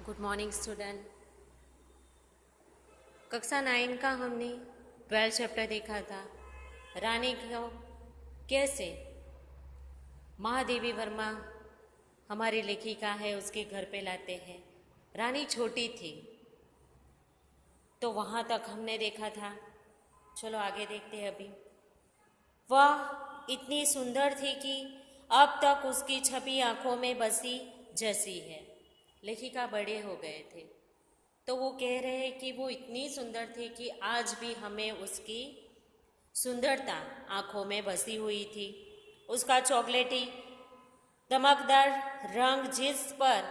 Good morning student. कक्षा 9 का हमने 12 चैप्टर देखा था। रानी को कैसे महादेवी वर्मा हमारी लेखिका है उसके घर पे लाते हैं। रानी छोटी थी तो वहाँ तक हमने देखा था। चलो आगे देखते हैं। अभी वह इतनी सुंदर थी कि अब तक उसकी छवि आंखों में बसी जैसी है। लेखिका बड़े हो गए थे तो वो कह रहे हैं कि वो इतनी सुंदर थी कि आज भी हमें उसकी सुंदरता आंखों में बसी हुई थी। उसका चॉकलेटी दमकदार रंग जिस पर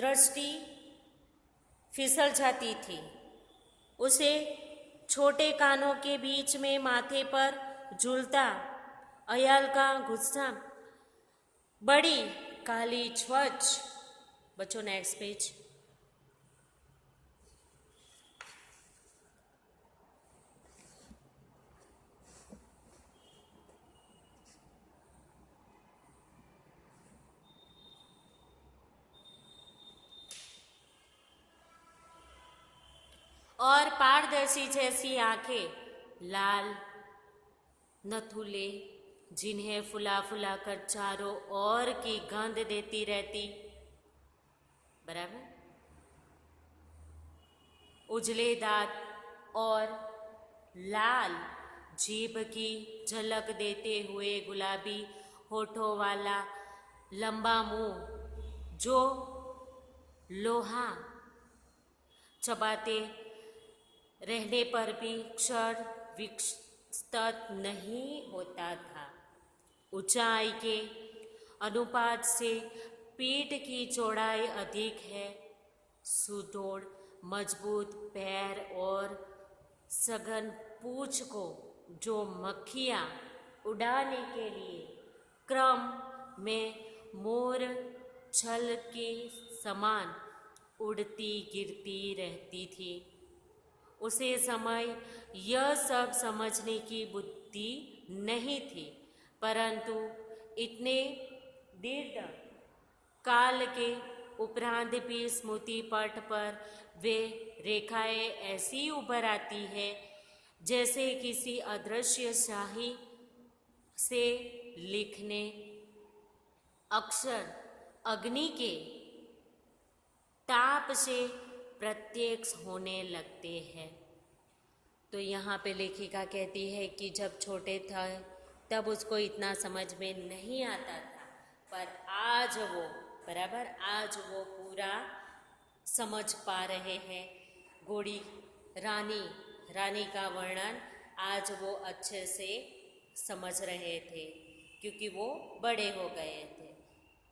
दृष्टि फिसल जाती थी, उसे छोटे कानों के बीच में माथे पर झूलता अयाल का गुस्सा, बड़ी काली स्वच्छ। बच्चों नेक्स्ट पेज। और पारदर्शी जैसी आंखें, लाल नथुले जिन्हें फुला फुला कर चारों ओर की गंध देती रहती। बराबर। उजले दांत और लाल जीभ की झलक देते हुए गुलाबी होठों वाला लंबा मुंह जो लोहा चबाते रहने पर भी क्षण विकसित नहीं होता था। ऊंचाई के अनुपात से पीठ की चौड़ाई अधिक है। सुदृढ़ मजबूत पैर और सघन पूंछ को जो मक्खियाँ उड़ाने के लिए क्रम में मोर छल के समान उड़ती गिरती रहती थी। उसे समय यह सब समझने की बुद्धि नहीं थी, परंतु इतने दीर्घ काल के उपरांत भी स्मृति पट पर वे रेखाएं ऐसी उभर आती है जैसे किसी अदृश्य शाही से लिखने अक्षर अग्नि के ताप से प्रत्यक्ष होने लगते हैं। तो यहाँ पे लेखिका कहती है कि जब छोटे थे तब उसको इतना समझ में नहीं आता था, पर आज वो आज वो पूरा समझ पा रहे हैं। गोरी रानी का वर्णन आज वो अच्छे से समझ रहे थे क्योंकि वो बड़े हो गए थे।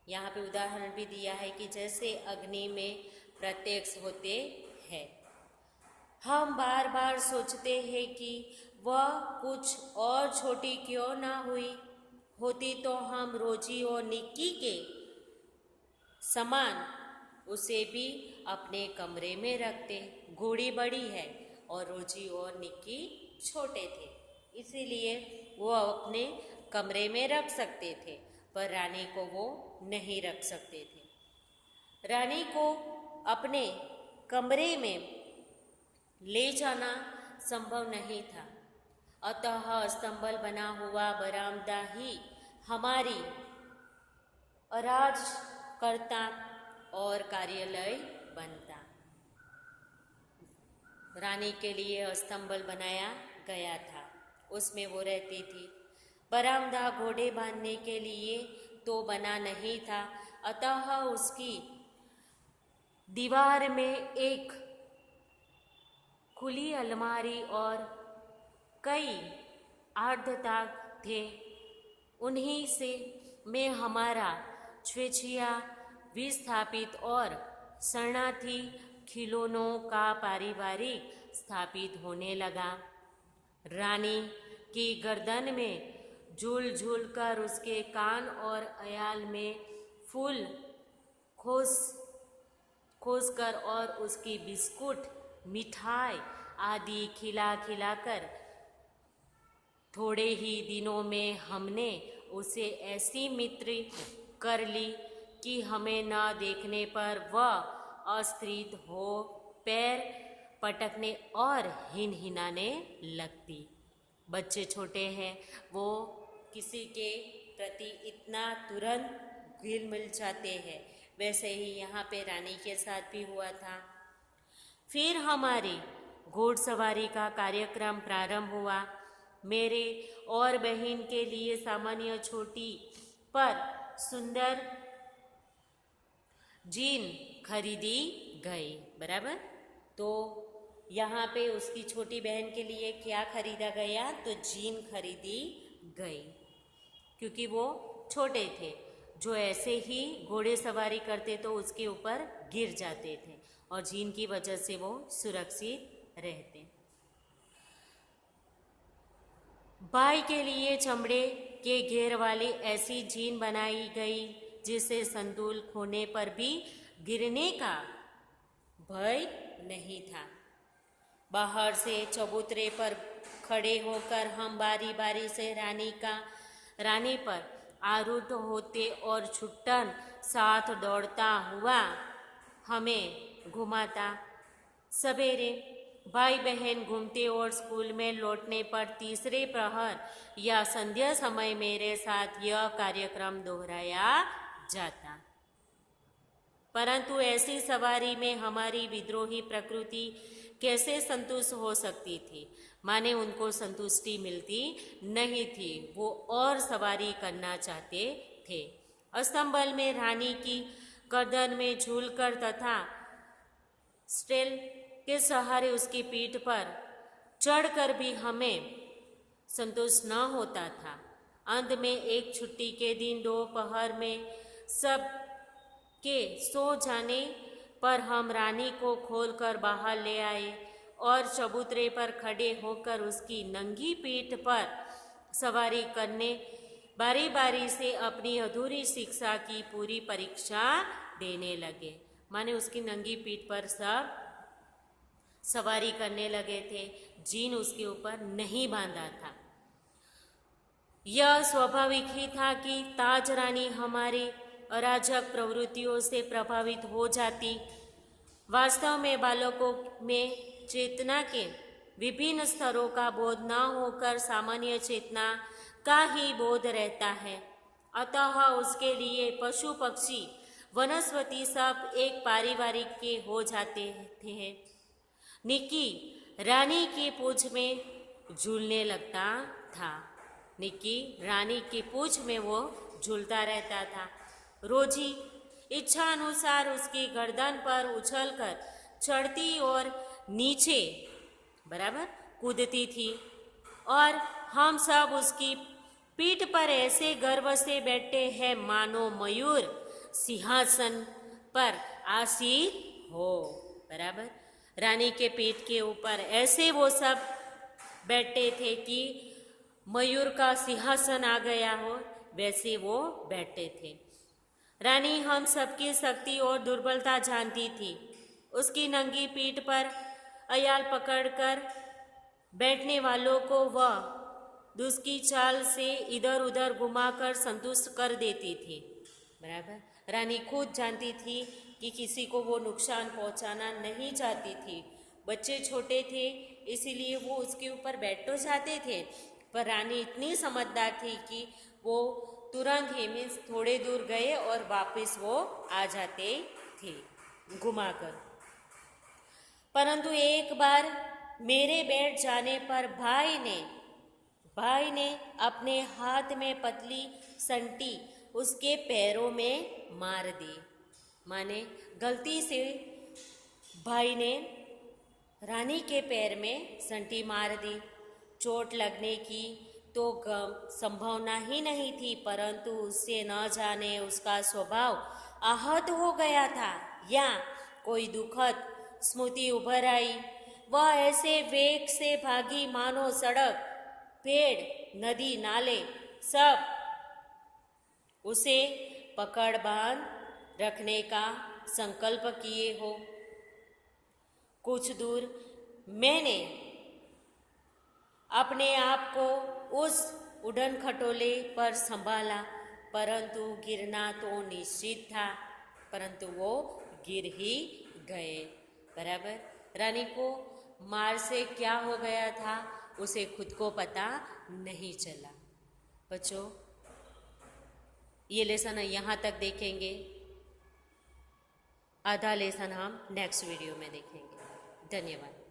यहाँ पे उदाहरण भी दिया है कि जैसे अग्नि में प्रत्यक्ष होते हैं। हम बार बार सोचते हैं कि वह कुछ और छोटी क्यों ना होती तो हम रोजी और निक्की के समान उसे भी अपने कमरे में रखते। घोड़ी बड़ी है और रोजी और निक्की छोटे थे, इसीलिए वो अपने कमरे में रख सकते थे, पर रानी को वो नहीं रख सकते थे। रानी को अपने कमरे में ले जाना संभव नहीं था, अतः स्तंभल बना हुआ बरामदा ही हमारी अराजकता और कार्यालय बनता। रानी के लिए स्तंभल बनाया गया था, उसमें वो रहती थी। बरामदा घोड़े बांधने के लिए तो बना नहीं था, अतः उसकी दीवार में एक खुली अलमारी और कई अर्धताक थे। उन्हीं से में हमारा स्वेच्छा विस्थापित और शरणार्थी खिलौनों का पारिवारिक स्थापित होने लगा। रानी की गर्दन में झूल झूल कर उसके कान और अयाल में फूल खोस कर और उसकी बिस्कुट मिठाई आदि खिला खिलाकर थोड़े ही दिनों में हमने उसे ऐसी मित्र कर ली कि हमें न देखने पर वह अस्थिर हो, पैर पटकने और हिनहिनाने लगती। बच्चे छोटे हैं, वो किसी के प्रति इतना तुरंत घुल मिल जाते हैं। वैसे ही यहाँ पे रानी के साथ भी हुआ था। फिर हमारी घोड़सवारी का कार्यक्रम प्रारंभ हुआ। मेरे और बहन के लिए सामान्य छोटी पर सुंदर जीन खरीदी गई। बराबर। तो यहाँ पे उसकी छोटी बहन के लिए क्या खरीदा गया? तो जीन खरीदी गई, क्योंकि वो छोटे थे। जो ऐसे ही घोड़े सवारी करते तो उसके ऊपर गिर जाते थे, और जीन की वजह से वो सुरक्षित रहते। भाई के लिए चमड़े के घेर वाली ऐसी जीन बनाई गई जिससे संतुल खोने पर भी गिरने का भय नहीं था। बाहर से चबूतरे पर खड़े होकर हम बारी बारी से रानी पर आरूढ़ होते और छुट्टन साथ दौड़ता हुआ हमें घुमाता। सवेरे भाई बहन घूमते और स्कूल में लौटने पर तीसरे प्रहर या संध्या समय मेरे साथ यह कार्यक्रम दोहराया जाता। परंतु ऐसी सवारी में हमारी विद्रोही प्रकृति कैसे संतुष्ट हो सकती थी? माने उनको संतुष्टि मिलती नहीं थी, वो और सवारी करना चाहते थे। अस्तंबल में रानी की गर्दन में झूलकर तथा स्टेल के सहारे उसकी पीठ पर चढ़कर भी हमें संतोष न होता था। अंत में एक छुट्टी के दिन दोपहर में सब के सो जाने पर हम रानी को खोलकर बाहर ले आए और चबूतरे पर खड़े होकर उसकी नंगी पीठ पर सवारी करने बारी बारी से अपनी अधूरी शिक्षा की पूरी परीक्षा देने लगे। माने उसकी नंगी पीठ पर सब सवारी करने लगे थे, जीन उसके ऊपर नहीं बांधा था। यह स्वाभाविक ही था कि ताज रानी हमारी अराजक प्रवृत्तियों से प्रभावित हो जाती। वास्तव में बालकों में चेतना के विभिन्न स्तरों का बोध न होकर सामान्य चेतना का ही बोध रहता है। अतः उसके लिए पशु पक्षी वनस्पति सब एक पारिवारिक के हो जाते थे। निकी रानी की पूंछ में झूलने लगता था। निकी रानी की पूंछ में वो झूलता रहता था। रोजी इच्छा अनुसार उसकी गर्दन पर उछलकर चढ़ती और नीचे बराबर कूदती थी, और हम सब उसकी पीठ पर ऐसे गर्व से बैठे हैं मानो मयूर सिंहासन पर आसीन हो। बराबर। रानी के पीठ के ऊपर ऐसे वो सब बैठे थे कि मयूर का सिंहासन आ गया हो, वैसे वो बैठे थे। रानी हम सबकी शक्ति और दुर्बलता जानती थी। उसकी नंगी पीठ पर अयाल पकड़कर बैठने वालों को वह उसकी चाल से इधर उधर घुमाकर संतुष्ट कर देती थी। बराबर। रानी खुद जानती थी कि किसी को वो नुकसान पहुंचाना नहीं चाहती थी। बच्चे छोटे थे, इसीलिए वो उसके ऊपर बैठ तो जाते थे, पर रानी इतनी समझदार थी कि वो तुरंत ही मीन्स थोड़े दूर गए और वापस वो आ जाते थे घुमाकर। परंतु एक बार मेरे बैठ जाने पर भाई ने अपने हाथ में पतली संटी उसके पैरों में मार दी। माने गलती से भाई ने रानी के पैर में संटी मार दी। चोट लगने की तो संभावना ही नहीं थी, परंतु उससे न जाने उसका स्वभाव आहत हो गया था या कोई दुखद स्मृति उभर आई। वह ऐसे वेग से भागी मानो सड़क, पेड़, नदी, नाले सब उसे पकड़ बांध रखने का संकल्प किए हो। कुछ दूर मैंने अपने आप को उस उड़न खटोले पर संभाला, परंतु गिरना तो निश्चित था, परंतु वो गिर ही गए। बराबर। रानी को मार से क्या हो गया था उसे खुद को पता नहीं चला। बच्चों, ये लेसन यहाँ तक देखेंगे, आधा लेसन हम नेक्स्ट वीडियो में देखेंगे। धन्यवाद।